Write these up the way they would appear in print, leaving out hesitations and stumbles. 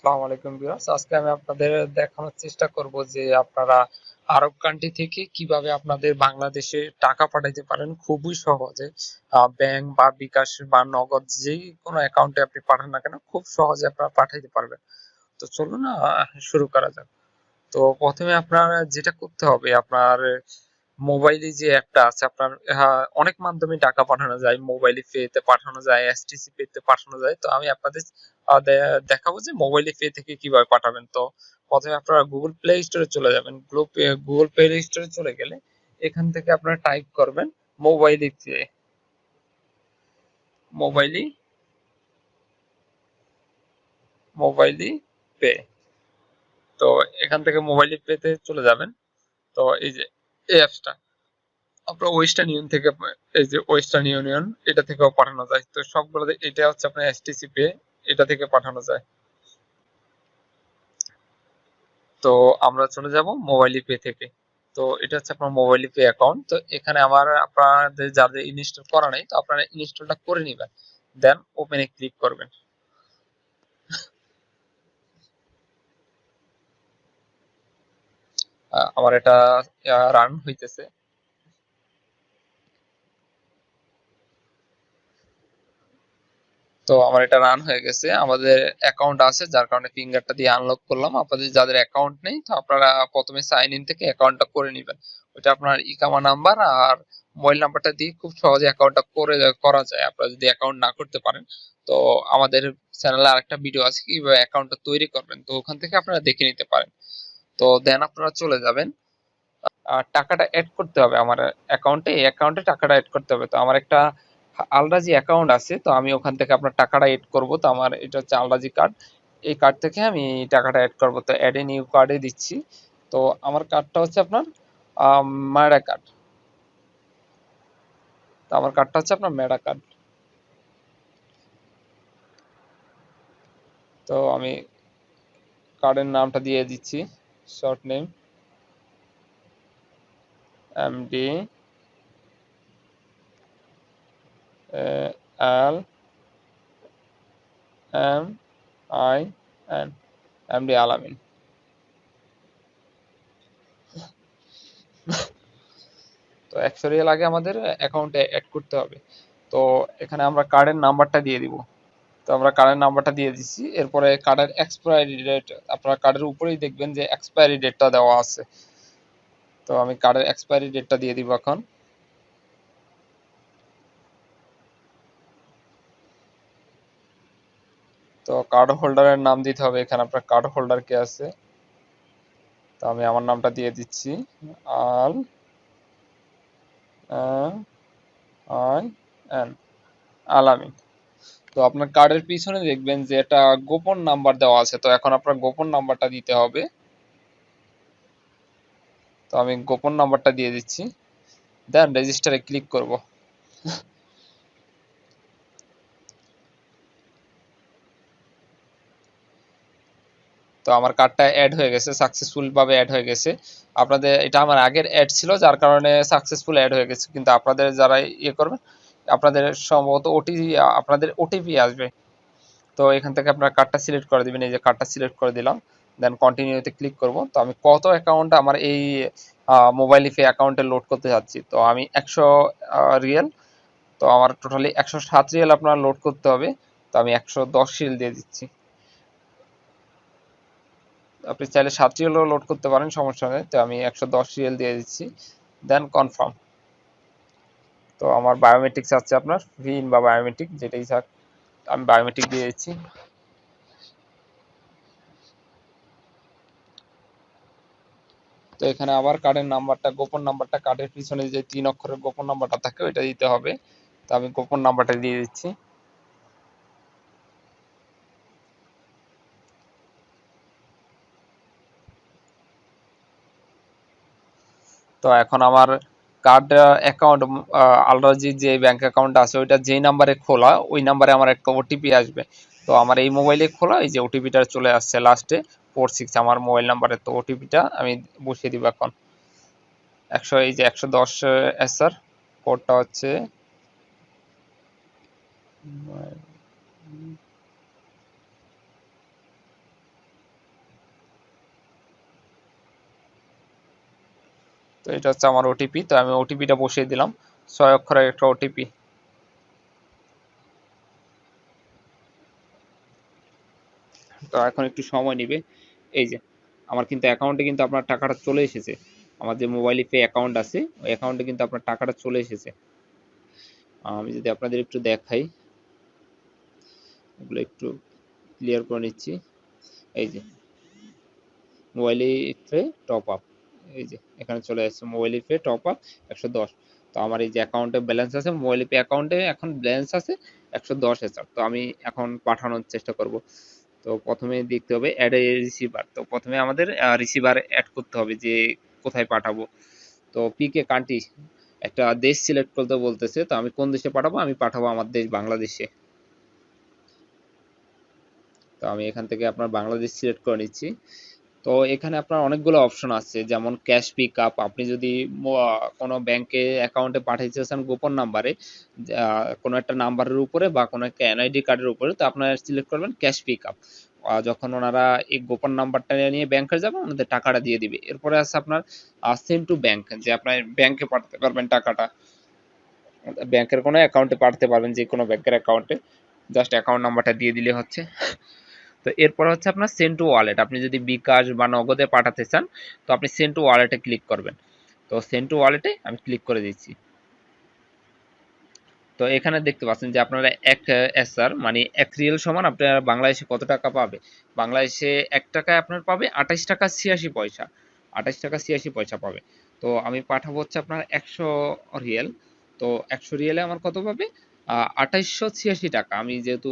আসসালামু আলাইকুম ভিউয়ার্স, আজকে আমি আপনাদের দেখানোর চেষ্টা করব যে আপনারা আরব কান্ট্রি থেকে কিভাবে আপনাদের বাংলাদেশে টাকা পাঠাইতে পারেন খুবই সহজে। ব্যাংক বা বিকাশ বা নগদ যেই কোনো অ্যাকাউন্টে আপনি পাঠান না কেন খুব সহজে আপনারা পাঠাইতে পারবেন। তো চলুন শুরু করা যাক। তো প্রথমে আপনার যেটা করতে হবে, আপনার মোবাইলে যে অ্যাপটা আছে আপনার, অনেক মাধ্যমে টাকা পাঠানো যায়, মোবাইলে পেতে পাঠানো যায়, এসটিসি পেতে পাঠানো যায়। তো আমি আপনাদের দেখাবো যে মোবাইলে পে থেকে কিভাবে পাঠাবেন। তো প্রথমে আপনারা গুগল প্লে স্টোরে চলে যাবেন। গুগল প্লে স্টোরে চলে গেলে এখান থেকে আপনারা টাইপ করবেন মোবাইলে পে। Mobily Mobily pay. তো এখান থেকে মোবাইলি পেতে চলে যাবেন। তো এই যে এই অ্যাপসটা আপনার ওয়েস্টার্ন ইউনিয়ন থেকে, এই যে ওয়েস্টার্ন ইউনিয়ন, এটা থেকেও পাঠানো যায়। তো সবগুলো এটা হচ্ছে আপনার এসটিসি পে, এটা থেকে পাঠানো যায়। তো আমরা চলে যাব মোবাইল পে থেকে। তো এটা হচ্ছে আপনার মোবাইল পে অ্যাকাউন্ট। তো এখানে আমার আপনাদের যাদের ইনস্টল করা নেই, তো আপনারা ইনস্টলটা করে নেবেন, দেন ওপেনে ক্লিক করবেন। আমার এটা রান হইতেছে। তো আমার এটা রান হয়ে গেছে, আমাদের অ্যাকাউন্ট আছে যার কারণে ফিঙ্গারটা দিয়ে আনলক করলাম। আপনাদের যাদের অ্যাকাউন্ট নেই, তো আপনারা প্রথমে সাইন ইন থেকে অ্যাকাউন্টটা করে নেবেন। ওইটা আপনার ইকামা নাম্বার আর মোবাইল নাম্বারটা দিয়ে খুব সহজে অ্যাকাউন্টটা করা যায়, আপনারা যদি অ্যাকাউন্ট না করতে পারেন। তো আমাদের চ্যানেলে আরেকটা ভিডিও আছে কিভাবে অ্যাকাউন্টটা তৈরি করবেন, তো ওখান থেকে আপনারা দেখে নিতে পারেন। তো দেন আপনারা চলে যাবেন, টাকাটা অ্যাড করতে হবে আমার অ্যাকাউন্টে, এই অ্যাকাউন্টে টাকাটা অ্যাড করতে হবে। তো আমার একটা আলরাজি অ্যাকাউন্ট আছে, তো আমি ওখান থেকে আপনার টাকাটা এড করব। তো আমার এটা হচ্ছে আলরাজি কার্ড, এই কার্ড থেকে আমি টাকাটা এড করব। তো অ্যাড এ নিউ কার্ডে দিচ্ছি। তো আমার কার্ডটা হচ্ছে আপনার ম্যাডা কার্ড। তো আমার কার্ডটা হচ্ছে আপনার ম্যাডা কার্ড। তো আমি কার্ডের নামটা দিয়ে দিচ্ছি, short name MD L M I N, MD Alamin. তো 100 রিয়াল আগে আমাদের অ্যাকাউন্টে অ্যাড করতে হবে। তো এখানে আমরা কার্ডের নাম্বারটা দিয়ে দিব। তো আমরা কার্ডের নাম্বারটা দিয়ে দিচ্ছি। এরপরে কার্ডের এক্সপায়ারি ডেট, আপনারা কার্ডের উপরেই দেখবেন যে এক্সপায়ারি ডেটটা দেওয়া আছে। তো আমি কার্ডের এক্সপায়ারি ডেটটা দিয়ে দিব এখন। তো কার্ড হোল্ডারের নাম দিতে হবে, এখানে আপনার কার্ড হোল্ডার কে আছে। তো আমি আমার নামটা দিয়ে দিচ্ছি, আল আই এন, আলামিন। তো আপনার কার্ডের পিছনে দেখবেন যে একটা গোপন নাম্বার দেওয়া আছে, তো এখন আপনার গোপন নাম্বারটা দিতে হবে। তো আমি গোপন নাম্বারটা দিয়ে দিচ্ছি, দেন রেজিস্টারে ক্লিক করব। তো আমার কার্ডটা অ্যাড হয়ে গেছে, সাকসেসফুল ভাবে অ্যাড হয়ে গেছে। আপনাদের এটা আমার আগের অ্যাড ছিল যার কারণে সাকসেসফুল অ্যাড হয়ে গেছে, কিন্তু আপনাদের যারা ইয়ে করবেন আপনাদের সম্ভবত ওটিপি, আপনাদের ওটিপি আসবে। তো এখান থেকে আপনার কার্ডটা সিলেক্ট করে দিবেন, এই যে কার্ডটা সিলেক্ট করে দিলাম, দেন কন্টিনিউতে ক্লিক করব। তো আমি কত অ্যাকাউন্ট আমার এই মোবাইল পে অ্যাকাউন্টে লোড করতে যাচ্ছি, তো আমি 100 রিয়েল। তো আমার টোটালি 107 রিয়েল আপনার লোড করতে হবে। তো আমি 110 রিয়েল দিয়ে দিচ্ছি। আপনি চাইলে 7 রিয়েলও লোড করতে পারেন, সমস্যা নেই। তো আমি 110 রিয়েল দিয়ে দিচ্ছি, দেন কনফার্ম। তো আমার বায়োমেট্রিক্স আছে, আপনার ভিন বা বায়োমেট্রিক যেটাই থাক, আমি বায়োমেট্রিক দিয়ে দিচ্ছি। তো এখানে আবার কার্ডের নাম্বারটা, গোপন নাম্বারটা, কার্ডের পিছনে যে 3 অক্ষরের গোপন নাম্বারটা থাকে ওইটা দিতে হবে। তো আমি গোপন নাম্বারটা দিয়ে দিচ্ছি। তো এখন আমার কার্ড অ্যাকাউন্ট, আলরাজির যে ব্যাংক অ্যাকাউন্ট আছে ওইটা যেই নাম্বারে খোলা ওই নাম্বারে আমার একটা ওটিপি আসবে। তো আমার এই মোবাইলে খোলা, এই যে ওটিপিটা চলে আসছে লাস্টে 46 আমার মোবাইল নাম্বারে। তো ওটিপিটা আমি বসিয়ে দিব এখন। 100, এই যে 110 স্যার, কোডটা হচ্ছে তো এটা হচ্ছে আমার ওটিপি, তো আমি ওটিপিটা বসিয়ে দিলাম, 6 অক্ষরের একটা ওটিপি। তো এখন একটু সময় নিবে। এই যে আমার কিন্তু অ্যাকাউন্টে কিন্তু আপনার টাকাটা চলে এসেছে, আমার যে মোবাইল পে অ্যাকাউন্ট আছে ওই অ্যাকাউন্টে কিন্তু আপনার টাকাটা চলে এসেছে। আমি যদি আপনাদের একটু দেখাই, এগুলো একটু ক্লিয়ার করে নিচ্ছি। এই যে মোবাইলে পে টপ আপ, এই যে এখানে চলে আসছে মোবাইল পে টপ আপ 110। তো আমার এই যে অ্যাকাউন্টে ব্যালেন্স আছে, মোবাইল পে অ্যাকাউন্টে এখন ব্যালেন্স আছে 110,000। তো আমি এখন পাঠানোর চেষ্টা করব। তো প্রথমে দেখতে হবে অ্যাড এ রিসিভার, তো প্রথমে আমাদের রিসিভার অ্যাড করতে হবে যে কোথায় পাঠাবো। তো পিকে কান্ট্রি, একটা দেশ সিলেক্ট করতে বলতেছে, তো আমি কোন দেশে পাঠাবো, আমি পাঠাবো আমার দেশ বাংলাদেশে। তো আমি এখান থেকে আপনার বাংলাদেশ সিলেক্ট করে নিচ্ছি। তো এখানে আপনার অনেকগুলো অপশন আছে, যেমন ক্যাশ পিক আপ, আপনি যদি কোনো ব্যাংকে অ্যাকাউন্টে পাঠাইতে চান গোপন নাম্বারে, কোনো একটা নাম্বারের উপরে বা কোনো একটা এনআইডি কার্ডের উপরে, তো আপনারা সিলেক্ট করবেন ক্যাশ পিক আপ। যখন ওনারা এই গোপন নাম্বারটা নিয়ে ব্যাংকে যাবে, ওনাদের টাকাটা দিয়ে দিবে। এরপরে আছে আপনার সেন্ড টু ব্যাংক, যে আপনার ব্যাংকে পাঠাতে পারবেন টাকাটা, ব্যাংকের কোনো অ্যাকাউন্টে পাঠাতে পারবেন, যে কোনো ব্যাংকের অ্যাকাউন্টে, জাস্ট অ্যাকাউন্ট নাম্বারটা দিয়ে দিলে হচ্ছে। তো এরপর হচ্ছে আপনার সেন্ড টু ওয়ালেট, আপনি যদি বিকাশ বা নগদে পাঠাতে চান, তো আপনি সেন্ড টু ওয়ালেটে ক্লিক করবেন। তো সেন্ড টু ওয়ালেটে আমি ক্লিক করে দিচ্ছি। তো এখানে দেখতে পাচ্ছেন যে আপনারা এক এসআর মানে 1 রিয়াল সমান আপনার বাংলাদেশে কত টাকা পাবে। বাংলাদেশে 1 টাকায় আপনার পাবে 28 টাকা 86 পয়সা, 28 টাকা 86 পয়সা পাবে। তো আমি পাঠাবো হচ্ছে আপনার 100 রিয়াল। তো 100 রিয়ালে আমার কত পাবে, 2886 টাকা। আমি যেহেতু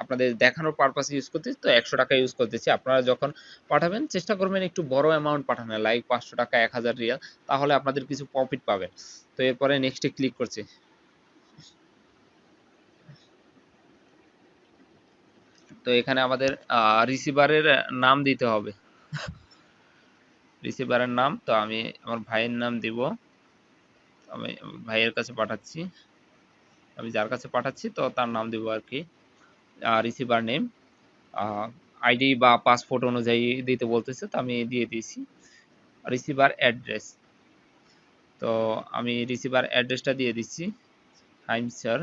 আপনাদের দেখানোর পারপাস ইউজ করতেছি, তো 100 টাকা ইউজ করতেছি। আপনারা যখন পাঠাবেন চেষ্টা করবেন একটু বড় অ্যামাউন্ট পাঠানো, লাইক 500 টাকা 1000 রিয়াল, তাহলে আপনাদের কিছু প্রফিট পাবেন। তো এরপরে নেক্সটে ক্লিক করছি। তো এখানে আমাদের রিসিভারের নাম দিতে হবে, রিসিভারের নাম। তো আমি আমার ভাইয়ের নাম দিব, আমি ভাইয়ের কাছে পাঠাচ্ছি, আমি যার কাছে পাঠাচ্ছি তো তার নাম দিব আর কি। রিসিভার নেম, আইডি বা পাসপোর্ট অনুযায়ী দিতে বলতেছে, তো আমি দিয়ে দিয়েছি। রিসিভার অ্যাড্রেস, তো আমি রিসিভার অ্যাড্রেসটা দিয়ে দিচ্ছি, হাইম স্যার,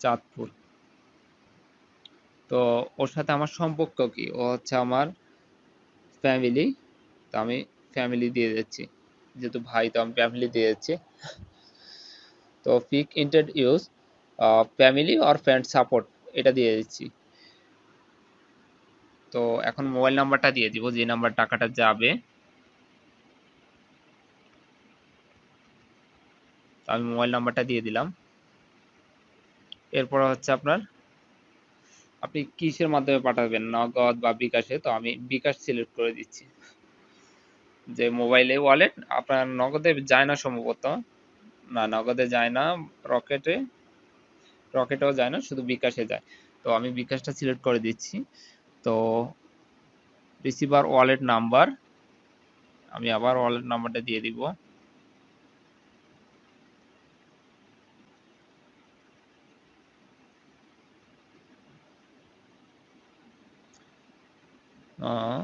চাঁদপুর। তো ওর সাথে আমার সম্পর্ক কি, ও হচ্ছে আমার ফ্যামিলি, তো আমি ফ্যামিলি দিয়ে দিচ্ছি, যেহেতু ভাই তো আমি ফ্যামিলি দিয়ে দিচ্ছি। তো pick intend use family or friend support, এটা দিয়ে দিচ্ছি। তো এখন মোবাইল নাম্বারটা দিয়ে দিব, যে নাম্বার টাকাটা যাবে। তো আমি মোবাইল নাম্বারটা দিয়ে দিলাম। এরপর হচ্ছে আপনার, আপনি কিসের মাধ্যমে পাঠাবেন, নগদ বা বিকাশে, তো আমি বিকাশ সিলেক্ট করে দিচ্ছি। যে মোবাইলে ওয়ালেট আপনার নগদে যায় না সম্ভবত, না নগদে যায় না, রকেটে, রকেটেও যায় না, শুধু বিকাশে যায়। তো আমি বিকাশটা সিলেক্ট করে দিচ্ছি। তো রিসিভার ওয়ালেট নাম্বার, আমি আবার ওয়ালেট নাম্বারটা দিয়ে দিব। আহ,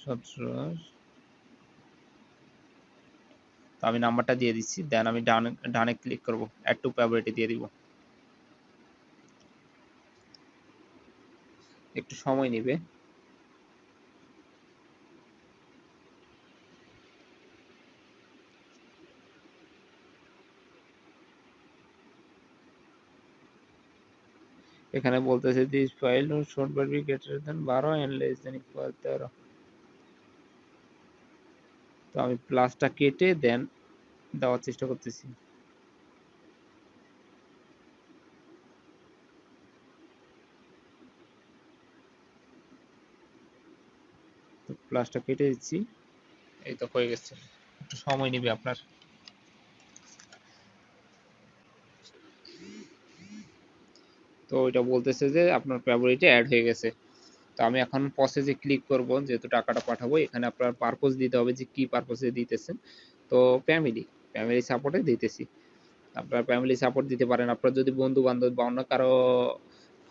17, তো আমি নাম্বারটা দিয়ে দিচ্ছি, দেন আমি ডানে ডানে ক্লিক করব, অ্যাড টু প্রায়োরিটি দিয়ে দিব। একটু সময় নেবে। এখানে বলতেছে this file should be greater than 12 and less than equal 13। তো আমি প্লাসটা কেটে দেন দেওয়ার চেষ্টা করতেছি। তো প্লাসটা কেটে দিচ্ছি, এই তো হয়ে গেছে। একটু সময় নেবে আপনার। তো ওইটা বলতেছে যে আপনার প্রায়োরিটি অ্যাড হয়ে গেছে। তো আমি এখন প্রসেসে ক্লিক করব, যেহেতু টাকাটা পাঠাবো। এখানে আপনার পারপোজ দিতে হবে, যে কি পারপোজে দিতেছেন। তো ফ্যামিলি, ফ্যামিলি সাপোর্টে দিতেছি। আপনার ফ্যামিলি সাপোর্ট দিতে পারেন, আপনার যদি বন্ধু বান্ধব বা অন্য কারো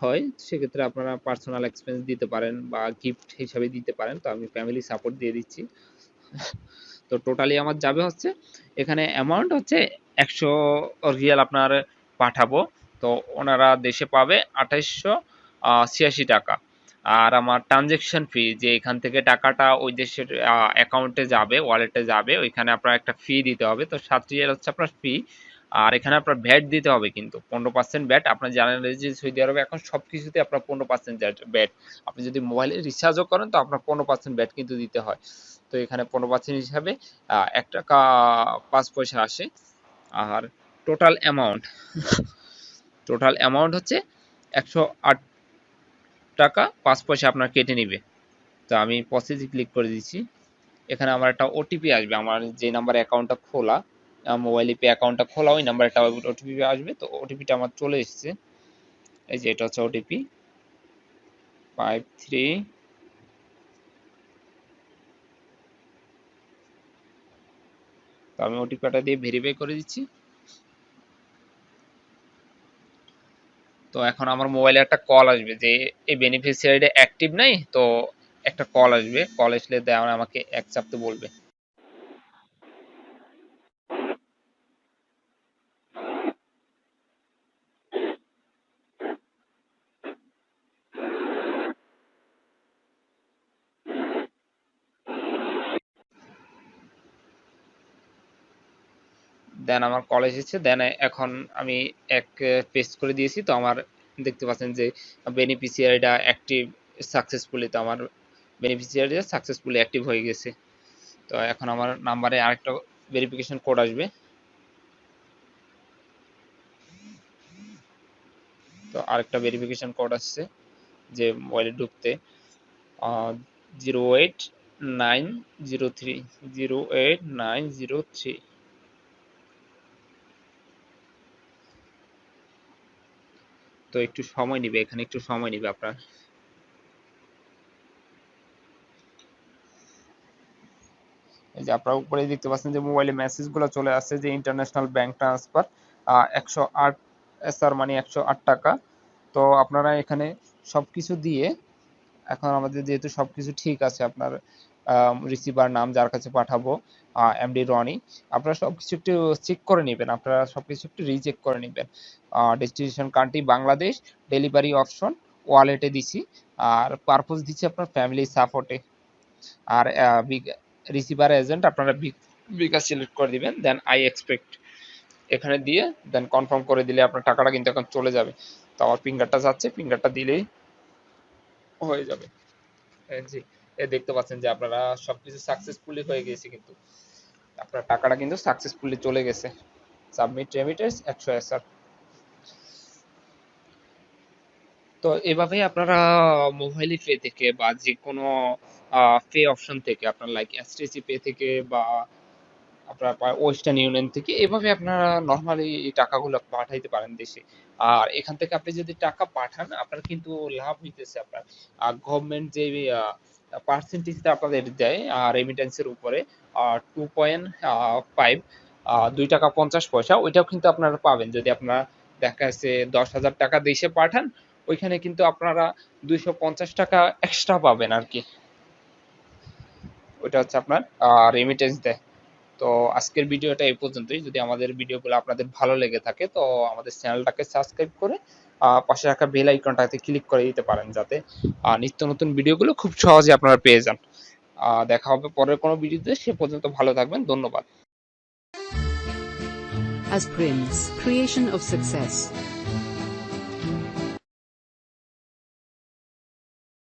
হয় সেক্ষেত্রে আপনারা পার্সোনাল এক্সপেন্স দিতে পারেন বা গিফট হিসাবে দিতে পারেন। তো আমি ফ্যামিলি সাপোর্ট দিয়ে দিচ্ছি। তো টোটালি আমার যাবে হচ্ছে এখানে অ্যামাউন্ট হচ্ছে 100 রিয়াল আপনার পাঠাবো। তো ওনারা দেশে পাবে 2886 টাকা। আর আমার ট্রানজেকশন ফি যে এখান থেকে টাকাটা ওই দেশের অ্যাকাউন্টে যাবে, ওয়ালেটে যাবে, ওইখানে আপনার একটা ফি দিতে হবে। তো 7 রিয়াল হচ্ছে আপনার ফি। আর এখানে আপনার ভ্যাট দিতে হবে কিন্তু 15% ভ্যাট। আপনার জানেন যে সৌদি আরবে এখন সবকিছুতে আপনার 15% ভ্যাট। আপনি যদি মোবাইলে রিচার্জও করেন তো আপনার 15% ভ্যাট কিন্তু দিতে হয়। তো এখানে 15% হিসাবে 1 টাকা 5 পয়সা আসে। আর টোটাল অ্যামাউন্ট টোটাল অ্যামাউন্ট হচ্ছে 108 টাকা 5 পয়সা আপনার কেটে নিবে। তো আমি প্রসেসে ক্লিক করে দিচ্ছি। এখানে আমার একটা ওটিপি আসবে, আমার যে নাম্বারে অ্যাকাউন্টটা খোলা, মোবাইল পে অ্যাকাউন্টটা খোলা, ওই নাম্বারে একটা ওটিপি আসবে। তো ওটিপিটা আমার চলে এসেছে। এই যে এটা হচ্ছে ওটিপি 53। তো আমি ওটিপিটা দিয়ে ভেরিফাই করে দিচ্ছি। তো এখন আমার মোবাইলে একটা কল আসবে যে এই বেনিফিশিয়ারিটা অ্যাক্টিভ নাই। তো একটা কল আসবে, কল আসলে দেওয়া আমাকে এক চাপতে বলবে। দেন আমার কল এসেছে। দেন এখন আমি এক পেস্ট করে দিয়েছি। তো আমার দেখতে পাচ্ছেন যে বেনিফিশিয়ারিটা অ্যাক্টিভ সাকসেসফুলি। তো আমার বেনিফিশিয়ারিটা সাকসেসফুলি অ্যাক্টিভ হয়ে গেছে। তো এখন আমার নাম্বারে আরেকটা ভেরিফিকেশন কোড আসবে। তো আরেকটা ভেরিফিকেশন কোড আসছে যে মোবাইলে ঢুকতে 08903 08903। তো একটু সময় নিবে, এখানে একটু সময় নিবে আপনার। এই যে আপনারা উপরে দেখতে পাচ্ছেন যে মোবাইলে মেসেজগুলো চলে আসছে যে ইন্টারন্যাশনাল ব্যাংক ট্রান্সফার 108 এসআর মানে 108 টাকা। তো আপনারা এখানে সবকিছু দিয়ে, এখন আমাদের যেহেতু সবকিছু ঠিক আছে, আপনার রিসিভার নাম যার কাছে পাঠাবো এমডি রনি, আপনারা সবকিছু একটু চেক করে নেবেন, আপনারা সবকিছু একটু রিচেক করে নেবেন। Destination country Bangladesh, delivery option ওয়ালেটে দিছি, আর পারপোজ দিচ্ছি আপনার ফ্যামিলি সাপোর্টে। আর রিসিভার এজেন্ট আপনারা বিকাশ সিলেক্ট করে দিবেন। দেন আই এক্সপেক্ট এখানে দিয়ে দেন কনফার্ম করে দিলে আপনার টাকাটা কিন্তু এখন চলে যাবে। তো আমার ফিঙ্গারটা যাচ্ছে, ফিঙ্গারটা দিলেই হয়ে যাবে। জি, দেখতে পাচ্ছেন যে আপনারা সবকিছু সাকসেসফুলি হয়ে গেছে, কিন্তু আপনার টাকাটা কিন্তু সাকসেসফুলি চলে গেছে। Submit remittance 100 SR. তো এভাবেই আপনারা মোবাইল পে থেকে বা যে কোনো পে অপশন থেকে, আপনার লাইক এসটিসি পে থেকে বা আপনার ওয়েস্টার্ন ইউনিয়ন থেকে, এভাবে আপনারা নর্মালি এই টাকাগুলো পাঠাইতে পারেন দেশে। আর এখান থেকে আপনি যদি টাকা পাঠান আপনার কিন্তু লাভ হইতেছে। আপনার গভর্নমেন্ট যে পার্সেন্টেজটা আপনাদের দেয় রেমিটেন্সের উপরে 2.5, 2 টাকা 50 পয়সা, ওইটাও কিন্তু আপনারা পাবেন যদি আপনারা দেখা যাচ্ছে 10,000 টাকা দেশে পাঠান। ওইখানে কিন্তু আপনারা 250 টাকা এক্সট্রা পাবেন আর কি। ওইটা হচ্ছে আপনার রেমিটেন্স দেয়। তো আজকের ভিডিওটা এই পর্যন্তই। যদি আমাদের ভিডিওগুলো আপনাদের ভালো লেগে থাকে তো আমাদের চ্যানেলটাকে সাবস্ক্রাইব করে পাশে রাখা বেল আইকনটাতে ক্লিক করে দিতে পারেন, যাতে নিত্য নতুন ভিডিওগুলো খুব সহজে আপনারা পেয়ে যান। দেখা হবে পরের কোনো ভিডিওতে। সে পর্যন্ত ভালো থাকবেন। ধন্যবাদ। As Prince, creation of success.